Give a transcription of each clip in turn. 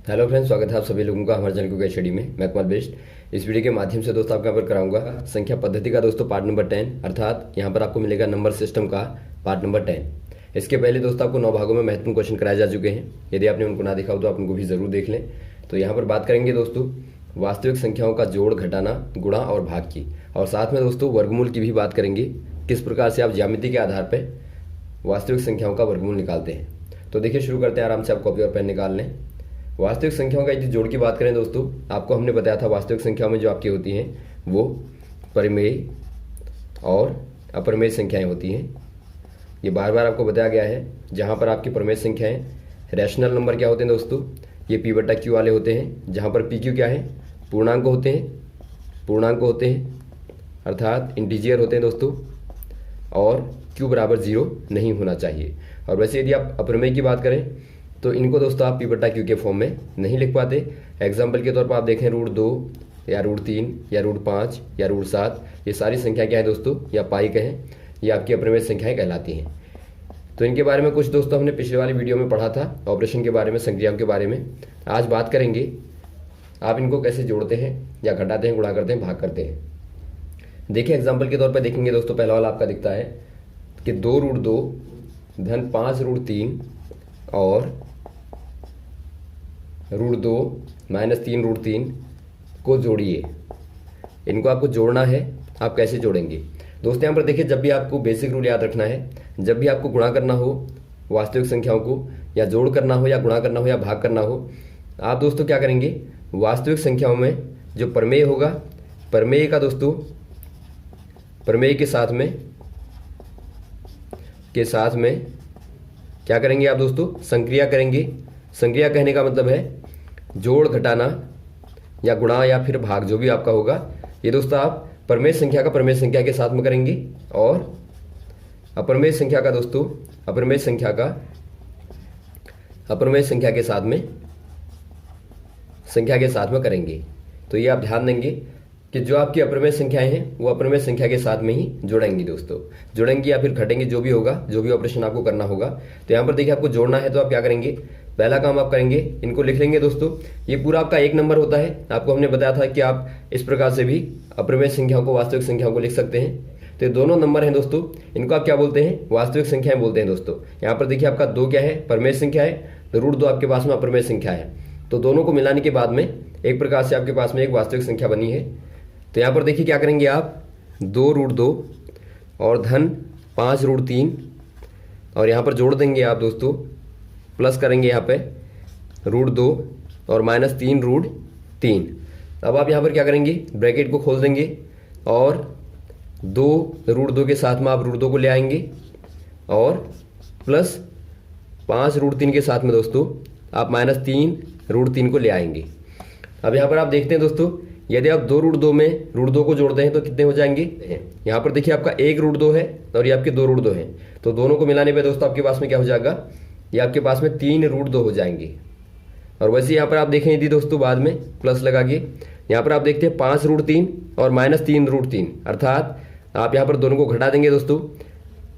Hello friends, स्वागत है आप सभी लोगों का हमारे चैनल कुकिंग स्टडी में। मैं कमल बेस्ट। इस वीडियो के माध्यम से दोस्तों आपके यहाँ पर कराऊंगा संख्या पद्धति का दोस्तों पार्ट नंबर 10, अर्थात यहाँ पर आपको मिलेगा नंबर सिस्टम का पार्ट नंबर 10। इसके पहले दोस्तों आपको 9 भागों में महत्वपूर्ण क्वेश्चन कराए जा चुके हैं। यदि आपने उनको ना देखा हो तो आप उनको भी जरूर देख लें। तो यहाँ पर बात करेंगे दोस्तों वास्तविक संख्याओं का जोड़, घटाना, गुणा और भाग की, और साथ में दोस्तों वर्गमूल की भी बात करेंगे। किस प्रकार से आप ज्यामिति के आधार पर वास्तविक संख्याओं का वर्गमूल निकालते हैं। तो देखिए, शुरू करते हैं। आराम से आप कॉपी और पेन निकाल लें। वास्तविक संख्याओं का यदि जोड़ की बात करें दोस्तों, आपको हमने बताया था वास्तविक संख्याओं में जो आपकी होती हैं वो परिमेय और अपरिमेय संख्याएं होती हैं। ये बार बार आपको बताया गया है। जहां पर आपकी परिमेय संख्याएं रैशनल नंबर क्या होते हैं दोस्तों, ये पी बटा क्यू वाले होते हैं। जहां पर पी क्यू क्या है, पूर्णांक होते हैं, अर्थात इंटीजर होते हैं दोस्तों, और क्यू बराबर 0 नहीं होना चाहिए। और वैसे यदि आप अपरिमेय की बात करें तो इनको दोस्तों आप पी बटा क्यू के फॉर्म में नहीं लिख पाते। एग्जाम्पल के तौर पर आप देखें √2 या √3 या √5 या √7, ये सारी संख्या क्या है दोस्तों, या पाई कहें, ये आपकी अपरिमेय संख्याएं कहलाती हैं। तो इनके बारे में कुछ दोस्तों हमने पिछले वाली वीडियो में पढ़ा था, ऑपरेशन के बारे में, संक्रियाओं के बारे में। आज बात करेंगे आप इनको कैसे जोड़ते हैं या घटाते हैं, गुणा करते हैं, भाग करते हैं। देखिए, एग्जाम्पल के तौर पर देखेंगे दोस्तों, पहला वाला आपका दिखता है कि 2√2 धन 5√3 और √2 माइनस 3√3 को जोड़िए। इनको आपको जोड़ना है। आप कैसे जोड़ेंगे दोस्तों, यहाँ पर देखिए, जब भी आपको बेसिक रूल याद रखना है, जब भी आपको गुणा करना हो वास्तविक संख्याओं को, या जोड़ करना हो, या गुणा करना हो, या भाग करना हो, आप दोस्तों क्या करेंगे, वास्तविक संख्याओं में जो प्रमेय होगा, प्रमेय का दोस्तों, प्रमेय के साथ में क्या करेंगे आप दोस्तों, संक्रिया करेंगे। संक्रिया कहने का मतलब है जोड़, घटाना या गुणा या फिर भाग, जो भी आपका होगा, ये दोस्तों आप प्रमेय संख्या का प्रमेय संख्या के साथ में करेंगे, और अपरमेय संख्या का दोस्तों अपरमेय संख्या के साथ में करेंगे। तो ये आप ध्यान देंगे कि जो आपकी अपरमेय संख्याएं हैं वो अपरमेय संख्या के साथ में ही जुड़ेंगी दोस्तों, जुड़ेंगी या फिर घटेंगी, जो भी होगा, जो भी ऑपरेशन आपको करना होगा। तो यहाँ पर देखिए, आपको जोड़ना है तो आप क्या करेंगे, पहला काम आप करेंगे, इनको लिख लेंगे दोस्तों। ये पूरा आपका एक नंबर होता है। आपको हमने बताया था कि आप इस प्रकार से भी अपरिमेय संख्याओं को, वास्तविक संख्याओं को लिख सकते हैं। तो ये दोनों नंबर हैं दोस्तों, इनको आप क्या बोलते हैं, वास्तविक संख्याएं बोलते हैं दोस्तों। यहाँ पर देखिए, आपका 2 क्या है, परिमेय संख्या है, तो √2 आपके पास में अपरिमेय संख्या है। तो दोनों को मिलाने के बाद में एक प्रकार से आपके पास में एक वास्तविक संख्या बनी है। तो यहाँ पर देखिए क्या करेंगे आप, 2√2 और धन 5√3, और यहाँ पर जोड़ देंगे आप दोस्तों, प्लस करेंगे यहाँ पे √2 और माइनस 3√3। अब आप यहाँ पर क्या करेंगे, ब्रैकेट को खोल देंगे, और 2√2 के साथ में आप √2 को ले आएंगे, और प्लस 5√3 के साथ में दोस्तों आप माइनस 3√3 को ले आएंगे। अब यहाँ पर आप देखते हैं दोस्तों, यदि आप 2√2 में √2 को जोड़ते हैं तो कितने हो जाएंगे। यहाँ पर देखिए, आपका 1√2 है और ये आपके 2√2 है। तो दोनों को मिलाने पे दोस्तों आपके पास में क्या हो जाएगा, ये आपके पास में 3√2 हो जाएंगे। और वैसे यहाँ पर आप देखें यदि दोस्तों, बाद में प्लस लगा के यहाँ पर आप देखते हैं 5√3 और माइनस 3√3, अर्थात आप यहाँ पर दोनों को घटा देंगे दोस्तों।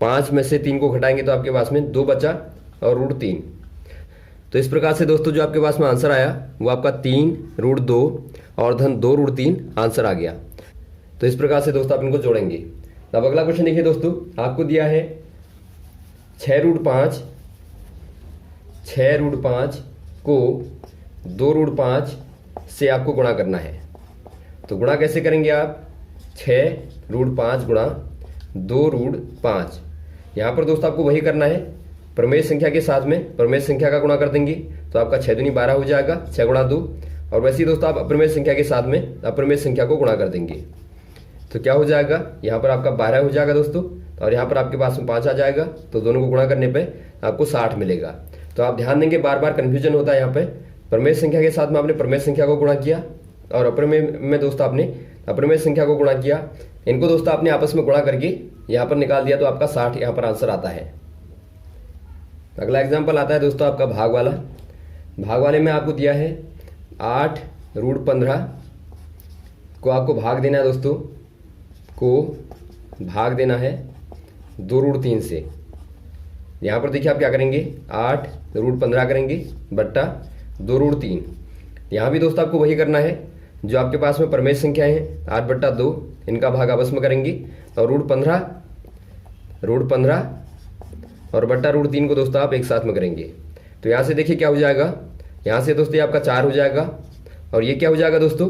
5 में से 3 को घटाएंगे तो आपके पास में 2 बचा और √3। तो इस प्रकार से दोस्तों जो आपके पास में आंसर आया वो आपका 3√2 और धन 2√3 आंसर आ गया। तो इस प्रकार से दोस्तों आप इनको जोड़ेंगे। अब अगला क्वेश्चन देखिए दोस्तों, आपको दिया है 6√5 को 2√5 से आपको गुणा करना है। तो गुणा कैसे करेंगे आप, 6√5 गुणा 2√5। यहाँ पर दोस्तों आपको वही करना है, प्रमेय संख्या के साथ में प्रमेय संख्या का गुणा कर देंगे तो आपका 6 दूनी 12 हो जाएगा, 6 गुणा 2। और वैसे ही दोस्तों आप अपरिमेय संख्या के साथ में अपरिमेय संख्या को गुणा कर देंगे तो क्या हो जाएगा, यहाँ पर आपका 12 हो जाएगा दोस्तों, और यहाँ पर आपके पास में 5 आ जाएगा। तो दोनों को गुणा करने पे आपको 60 मिलेगा। तो आप ध्यान देंगे, बार बार कन्फ्यूजन होता है यहाँ पे। प्रमेय संख्या के साथ में आपने प्रमेय संख्या को गुणा किया, और अपरिमेय में दोस्तों आपने अपरिमेय संख्या को गुणा किया। इनको दोस्तों आपने आपस में गुणा करके यहाँ पर निकाल दिया तो आपका 60 यहाँ पर आंसर आता है। अगला एग्जाम्पल आता है दोस्तों आपका भाग वाला। भाग वाले में आपको दिया है 8√15 को आपको भाग देना है दोस्तों, को भाग देना है 2√3 से। यहाँ पर देखिए आप क्या करेंगे, 8√15 करेंगे बट्टा 2√3। यहाँ भी दोस्तों आपको वही करना है जो आपके पास में प्रमेय संख्याएं हैं, 8/2, इनका भाग आपस में करेंगे और √15 और बट्टा √3 को दोस्तों आप एक साथ में करेंगे। तो यहाँ से देखिए क्या हो जाएगा, यहाँ से दोस्तों ये आपका 4 हो जाएगा और ये क्या हो जाएगा दोस्तों,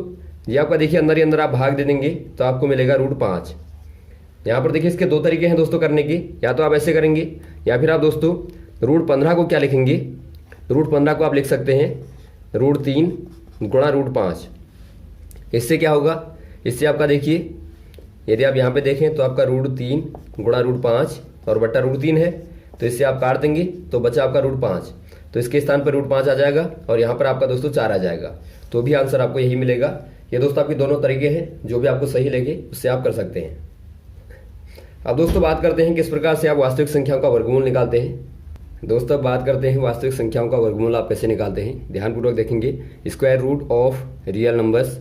ये आपका देखिए अंदर ही अंदर आप भाग दे देंगे तो आपको मिलेगा √5। यहाँ पर देखिए इसके दो तरीके हैं दोस्तों करने के, या तो आप ऐसे करेंगे या फिर आप दोस्तों √15 को क्या लिखेंगे, √15 को आप लिख सकते हैं √3 गुणा √5। इससे क्या होगा, इससे आपका देखिए यदि आप यहाँ पे देखें तो आपका √3 गुणा √5 और बट्टा √3 है, तो इससे आप काट देंगे तो बचा आपका √5, तो इसके स्थान पर √5 आ जाएगा और यहाँ पर आपका दोस्तों 4 आ जाएगा। तो भी आंसर आपको यही मिलेगा। ये दोस्तों आपके दोनों तरीके हैं, जो भी आपको सही लगे उससे आप कर सकते हैं। अब दोस्तों बात करते हैं किस प्रकार से आप वास्तविक संख्याओं का वर्गमूल निकालते हैं। दोस्तों बात करते हैं वास्तविक संख्याओं का वर्गमूल आप कैसे निकालते हैं। ध्यानपूर्वक देखेंगे, square root of real numbers.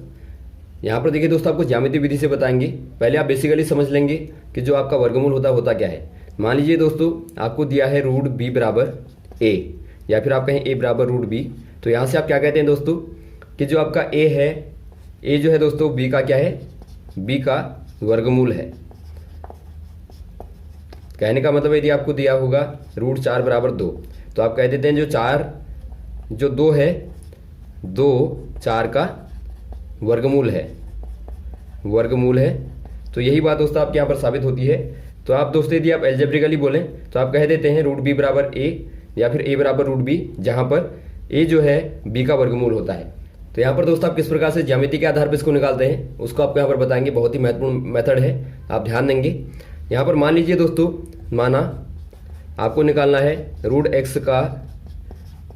यहाँ पर देखिए दोस्तों आपको ज्यामितीय विधि से बताएंगे। पहले आप बेसिकली समझ लेंगे कि जो आपका वर्गमूल होता क्या है। मान लीजिए दोस्तों आपको दिया है √b बराबर a, या फिर आप कहें a बराबर √b। तो यहाँ से आप क्या कहते हैं दोस्तों कि जो आपका a है, a जो है दोस्तों b का क्या है, b का वर्गमूल है। कहने का मतलब यदि आपको दिया होगा √4 बराबर 2, तो आप कह देते हैं जो 2 है, 2 4 का वर्गमूल है। तो यही बात दोस्तों आपके यहाँ पर साबित होती है। तो आप दोस्तों यदि आप एल्जेब्रिकली बोलें तो आप कह देते हैं √b बराबर a या फिर a बराबर √b, जहाँ पर a जो है b का वर्गमूल होता है। तो यहाँ पर दोस्तों आप किस प्रकार से ज्यामिति के आधार पर इसको निकालते हैं उसको आपको यहाँ पर बताएंगे। बहुत ही महत्वपूर्ण मेथड है, आप ध्यान देंगे। यहाँ पर मान लीजिए दोस्तों, माना आपको निकालना है √x का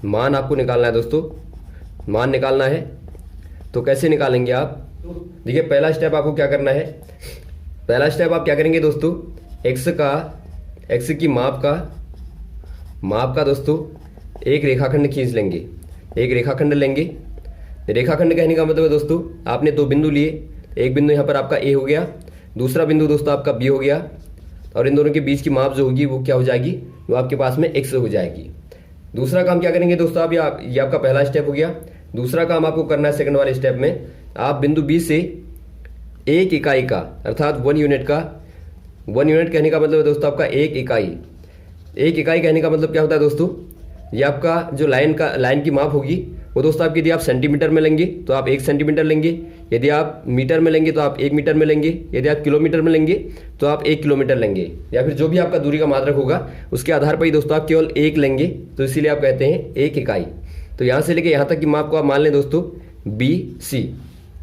मान, आपको निकालना है दोस्तों, मान निकालना है। तो कैसे निकालेंगे आप, देखिए पहला स्टेप आपको क्या करना है, पहला स्टेप आप क्या करेंगे दोस्तों, x की माप का दोस्तों एक रेखाखंड खींच लेंगे, एक रेखाखंड लेंगे। रेखाखंड कहने का मतलब है दोस्तों आपने 2 बिंदु लिए, एक बिंदु यहाँ पर आपका a हो गया, दूसरा बिंदु दोस्तों आपका b हो गया, और इन दोनों के बीच की माप जो होगी वो क्या हो जाएगी, वो आपके पास में x हो जाएगी। दूसरा काम क्या करेंगे दोस्तों आप, ये आपका पहला स्टेप हो गया। दूसरा काम आपको करना है सेकंड वाले स्टेप में, आप बिंदु B से 1 इकाई का अर्थात 1 यूनिट का, 1 यूनिट कहने का मतलब है दोस्तों आपका 1 इकाई। 1 इकाई कहने का मतलब क्या होता है दोस्तों, ये आपका जो लाइन की माप होगी वो दोस्तों आपकी, यदि आप सेंटीमीटर में लेंगे तो आप 1 सेंटीमीटर लेंगे, यदि आप मीटर में लेंगे तो आप 1 मीटर में लेंगे, यदि आप किलोमीटर में लेंगे तो आप 1 किलोमीटर लेंगे, या फिर जो भी आपका दूरी का मात्रक होगा उसके आधार पर ही दोस्तों आप केवल 1 लेंगे। तो इसीलिए आप कहते हैं 1 इकाई। तो यहाँ से लेके यहाँ तक की माप को आप मान लें दोस्तों BC।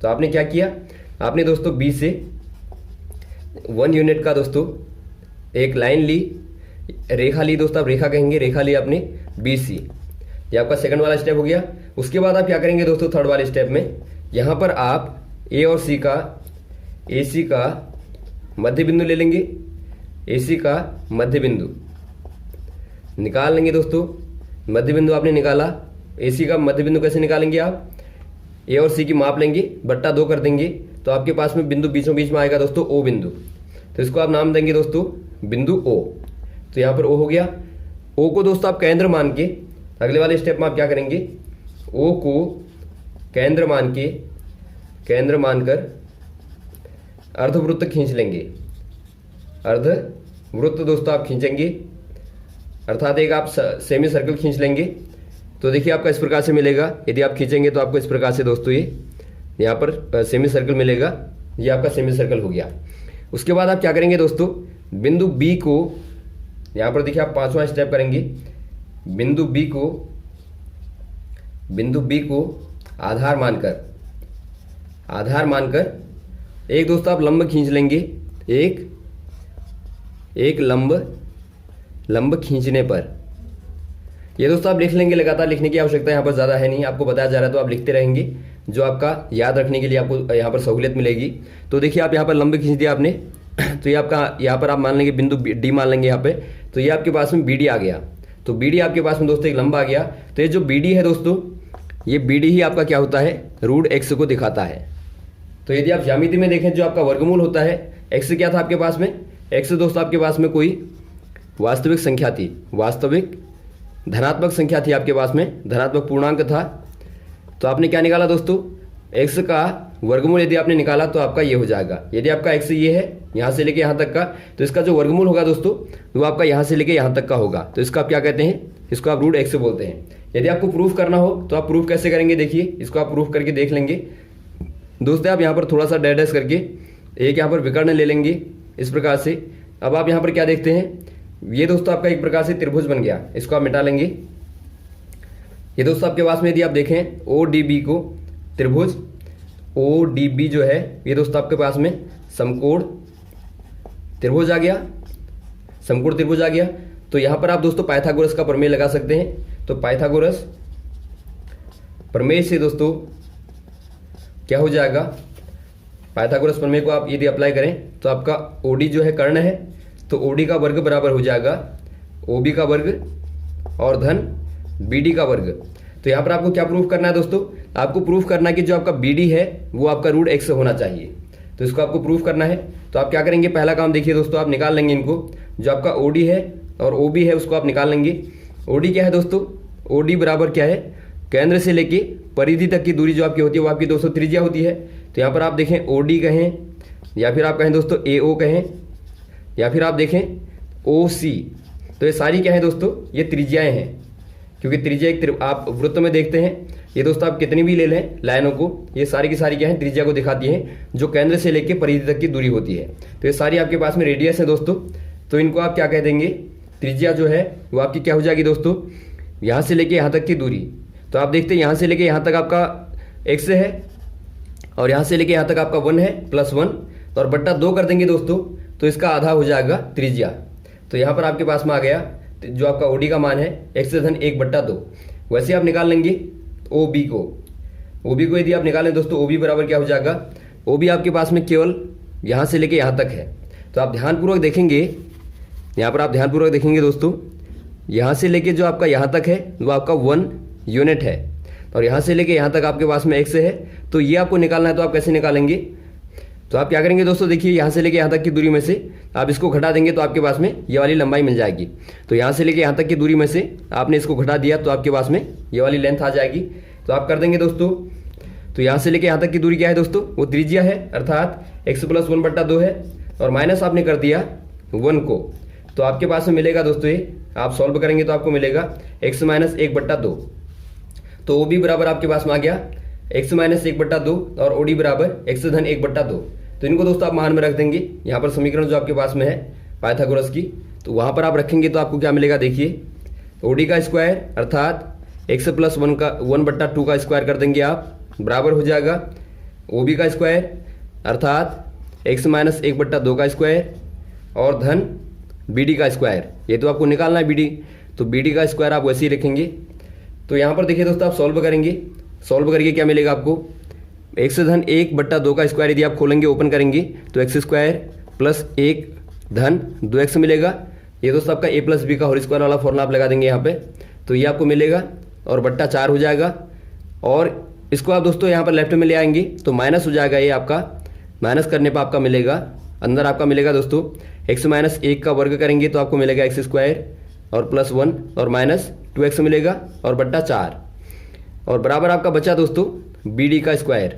तो आपने क्या किया, आपने दोस्तों B से 1 यूनिट का दोस्तों एक लाइन ली, रेखा ली दोस्तों, आप रेखा कहेंगे, रेखा ली आपने BC। ये आपका सेकंड वाला स्टेप हो गया। उसके बाद आप क्या करेंगे दोस्तों, थर्ड वाले स्टेप में यहाँ पर आप A और C का, AC का मध्य बिंदु ले लेंगे, AC का मध्य बिंदु निकाल लेंगे दोस्तों। मध्य बिंदु आपने निकाला, AC का मध्य बिंदु कैसे निकालेंगे आप, A और C की माप लेंगे, बट्टा 2 कर देंगे, तो आपके पास में बिंदु बीचों बीच में आएगा दोस्तों O बिंदु। तो इसको आप नाम देंगे दोस्तों बिंदु O। तो यहाँ पर O हो गया। O को दोस्तों आप केंद्र मान के, अगले वाले स्टेप में आप क्या करेंगे, O को केंद्र मानकर अर्धवृत्त खींच लेंगे। अर्धवृत्त दोस्तों आप खींचेंगे, अर्थात एक आप सेमी सर्कल खींच लेंगे। तो देखिए आपका इस प्रकार से मिलेगा, यदि आप खींचेंगे तो आपको इस प्रकार से दोस्तों ये यहाँ पर सेमी सर्कल मिलेगा। ये आपका सेमी सर्कल हो गया। उसके बाद आप क्या करेंगे दोस्तों, बिंदु B को, यहाँ पर देखिए आप 5वां स्टेप करेंगे, बिंदु B को आधार मानकर एक दोस्तों आप लंब खींच लेंगे। एक लंब खींचने पर ये दोस्तों आप लिख लेंगे, लगातार लिखने की आवश्यकता यहाँ पर ज़्यादा है नहीं, आपको बताया जा रहा है तो आप लिखते रहेंगे, जो आपका याद रखने के लिए आपको यहाँ पर सहूलियत मिलेगी। तो देखिए आप यहाँ पर लंब खींच दिया आपने, तो ये आपका यहाँ पर आप मान लेंगे बिंदु D मान लेंगे यहाँ पे, तो ये आपके पास में BD आ गया। तो BD आपके पास में दोस्तों एक लंब आ गया। तो ये जो BD है दोस्तों, ये BD ही आपका क्या होता है, √x को दिखाता है। तो यदि आप ज्यामिति में देखें, जो आपका वर्गमूल होता है, x क्या था आपके पास में, x दोस्तों आपके पास में कोई वास्तविक संख्या थी, वास्तविक धनात्मक संख्या थी आपके पास में, धनात्मक पूर्णांक था। तो आपने क्या निकाला दोस्तों, x का वर्गमूल यदि आपने निकाला तो आपका ये हो जाएगा। यदि आपका x ये है यहाँ से लेके यहाँ तक का, तो इसका जो वर्गमूल होगा दोस्तों वो आपका यहाँ से लेके यहाँ तक का होगा। तो इसका आप क्या कहते हैं, इसको आप रूट x बोलते हैं। यदि आपको प्रूफ करना हो तो आप प्रूफ कैसे करेंगे, देखिए इसको आप प्रूफ करके देख लेंगे दोस्तों। आप यहाँ पर थोड़ा सा डैश करके एक यहाँ पर विकर्ण ले लेंगे इस प्रकार से। अब आप यहाँ पर क्या देखते हैं, ये दोस्तों आपका एक प्रकार से त्रिभुज बन गया, इसको आप मिटा लेंगे। ये दोस्तों आपके पास में यदि आप देखें ODB को, त्रिभुज ODB जो है ये दोस्तों आपके पास में समकोण त्रिभुज आ गया, समकोण त्रिभुज आ गया। तो यहाँ पर आप दोस्तों पाइथागोरस का प्रमेय लगा सकते हैं। तो पाइथागोरस प्रमेय से दोस्तों क्या हो जाएगा, पाइथागोरस प्रमेय को आप यदि अप्लाई करें तो आपका OD जो है कर्ण है, तो OD का वर्ग बराबर हो जाएगा OB का वर्ग और धन BD का वर्ग। तो यहाँ पर आपको क्या प्रूफ करना है दोस्तों, आपको प्रूफ करना है कि जो आपका BD है वो आपका रूट x होना चाहिए। तो इसको आपको प्रूफ करना है। तो आप क्या करेंगे, पहला काम देखिए दोस्तों, आप निकाल लेंगे इनको, जो आपका OD है और OB है उसको आप निकाल लेंगे। OD क्या है दोस्तों, OD बराबर क्या है, केंद्र से लेके परिधि तक की दूरी जो आपकी होती है वो आपकी दोस्तों त्रिज्या होती है। तो यहाँ पर आप देखें OD कहें या फिर आप कहें दोस्तों AO कहें या फिर आप देखें OC, तो ये सारी क्या है दोस्तों, ये त्रिज्याएं हैं। क्योंकि त्रिज्या एक आप वृत्त में देखते हैं, ये दोस्तों आप कितनी भी ले लें लाइनों को, ये सारी की सारी क्या है, त्रिज्या को दिखाती हैं जो केंद्र से लेकर परिधि तक की दूरी होती है। तो ये सारी आपके पास में रेडियस है दोस्तों। तो इनको आप क्या कह देंगे, त्रिज्या जो है वो आपकी क्या हो जाएगी दोस्तों, यहाँ से लेके यहाँ तक की दूरी। तो आप देखते हैं यहाँ से लेके यहाँ तक आपका x है और यहाँ से लेके यहाँ तक आपका 1 है +1 और बट्टा 2 कर देंगे दोस्तों, तो इसका आधा हो जाएगा त्रिज्या। तो यहाँ पर आपके पास में आ गया जो आपका OD का मान है x/1/2। वैसे आप निकाल लेंगे OB को यदि आप निकालें दोस्तों, OB बराबर क्या हो जाएगा, OB आपके पास में केवल यहाँ से लेके यहाँ तक है। तो आप ध्यानपूर्वक देखेंगे, यहाँ पर आप ध्यानपूर्वक देखेंगे दोस्तों, यहाँ से लेके जो आपका यहाँ तक है वो आपका 1 यूनिट है और यहाँ से लेके यहाँ तक आपके पास में x है। तो ये आपको निकालना है, तो आप कैसे निकालेंगे, तो आप क्या करेंगे दोस्तों, देखिए यहाँ से लेके यहाँ तक की दूरी में से आप इसको घटा देंगे तो आपके पास में ये वाली लंबाई मिल जाएगी। तो यहाँ से लेके यहाँ तक की दूरी में से आपने इसको घटा दिया तो आपके पास में ये वाली लेंथ आ जाएगी। तो आप कर देंगे दोस्तों, तो यहाँ से लेके यहाँ तक की दूरी क्या है दोस्तों, वो त्रिज्या है, अर्थात x+1/2 है और माइनस आपने कर दिया 1 को। तो आपके पास में मिलेगा दोस्तों, ये आप सॉल्व करेंगे तो आपको मिलेगा x-1/2। तो OB बराबर आपके पास में आ गया x-1/2 और OD बराबर x-1/2। तो इनको दोस्तों आप मान में रख देंगे, यहाँ पर समीकरण जो आपके पास में है पाइथागोरस की, तो वहाँ पर आप रखेंगे तो आपको क्या मिलेगा, देखिए OD का स्क्वायर अर्थात x+1/2 का स्क्वायर कर देंगे आप, बराबर हो जाएगा OB का स्क्वायर अर्थात x-1/2 का स्क्वायर और धन BD का स्क्वायर। ये तो आपको निकालना है BD, तो BD का स्क्वायर आप वैसे ही रखेंगे। तो यहाँ पर देखिए दोस्तों, आप सॉल्व करेंगे, सॉल्व करके क्या मिलेगा आपको, x-1/2 का स्क्वायर यदि आप खोलेंगे ओपन करेंगे तो x² + 1 धन 2x मिलेगा। ये दोस्तों आपका a+b का होल स्क्वायर वाला फॉर्मूला आप लगा देंगे यहाँ पे, तो ये आपको मिलेगा और बट्टा 4 हो जाएगा। और इसको आप दोस्तों यहाँ पर लेफ्ट में ले आएंगे तो माइनस हो जाएगा, ये आपका माइनस करने पर आपका मिलेगा, अंदर आपका मिलेगा दोस्तों x-1 का वर्ग करेंगे तो आपको मिलेगा x² और +1 और -2x मिलेगा और बट्टा 4 और बराबर आपका बचा दोस्तों BD का स्क्वायर।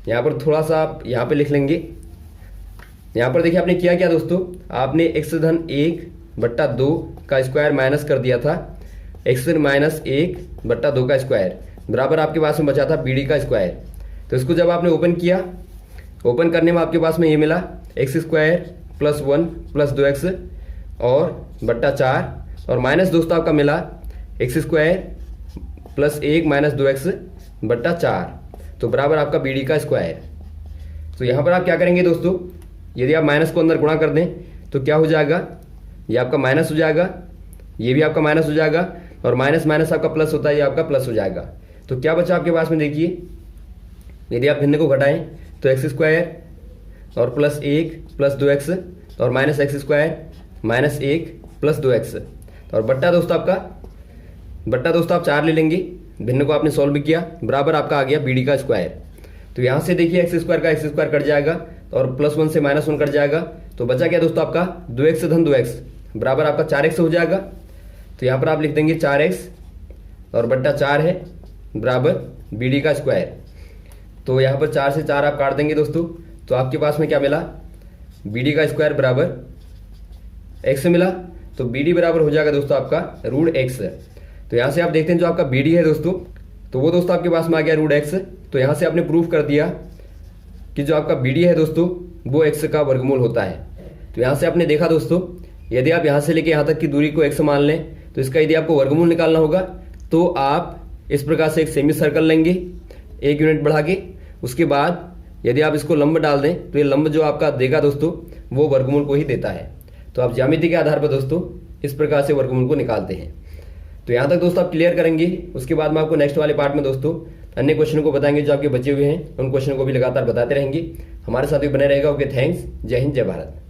यहाँ पर थोड़ा सा आप यहाँ पे लिख लेंगे। यहाँ पर देखिए आपने किया क्या दोस्तों, आपने x-1/2 का स्क्वायर माइनस कर दिया था x-1/2 का स्क्वायर, बराबर आपके पास में बचा था BD का स्क्वायर। तो इसको जब आपने ओपन किया, ओपन करने में आपके पास में ये मिला x² +1 + 2x और बट्टा 4 और माइनस दोस्तों आपका मिला x² +1 - 2x बट्टा 4, तो बराबर आपका BD का स्क्वायर। तो यहाँ पर आप क्या करेंगे दोस्तों, यदि आप माइनस को अंदर गुणा कर दें तो क्या हो जाएगा, ये आपका माइनस हो जाएगा, ये भी आपका माइनस हो जाएगा और माइनस माइनस आपका प्लस होता है, ये आपका प्लस हो जाएगा। तो क्या बचा आपके पास में, देखिए यदि आप भिन्न को घटाएं तो x² और +1 + 2x और -x² -1 + 2x और बट्टा दोस्तों आप 4 ले लेंगे, भिन्न को आपने सॉल्व किया, बराबर आपका आ गया BD का स्क्वायर। तो यहाँ से देखिए x² का x² कट जाएगा और +1 से -1 कट जाएगा, तो बचा क्या दोस्तों आपका 2x धन 2x बराबर आपका 4x हो जाएगा। तो यहाँ पर आप लिख देंगे 4x और बट्टा 4 है बराबर BD का स्क्वायर। तो यहाँ पर 4 से 4 आप काट देंगे दोस्तों, तो आपके पास में क्या मिला, BD का स्क्वायर बराबर x मिला। तो BD बराबर हो जाएगा दोस्तों आपका √x। तो यहाँ से आप देखते हैं जो आपका BD है दोस्तों, तो वो दोस्तों आपके पास में आ गया √x। तो यहाँ से आपने प्रूफ कर दिया कि जो आपका BD है दोस्तों वो x का वर्गमूल होता है। तो यहाँ से आपने देखा दोस्तों, यदि आप यहाँ से लेके यहाँ तक की दूरी को x मान लें, तो इसका यदि आपको वर्गमूल निकालना होगा तो आप इस प्रकार से एक सेमी सर्कल लेंगे 1 यूनिट बढ़ा के। उसके बाद यदि आप इसको लंब डाल दें तो ये लंब जो आपका देगा दोस्तों वो वर्गमूल को ही देता है। तो आप ज्यामिति के आधार पर दोस्तों इस प्रकार से वर्गमूल को निकालते हैं। तो यहाँ तक दोस्तों आप क्लियर करेंगे। उसके बाद मैं आपको नेक्स्ट वाले पार्ट में दोस्तों अन्य क्वेश्चनों को बताएंगे जो आपके बचे हुए हैं, उन क्वेश्चनों को भी लगातार बताते रहेंगे। हमारे साथ भी बने रहेगा। Okay, thanks. जय हिंद, जय भारत।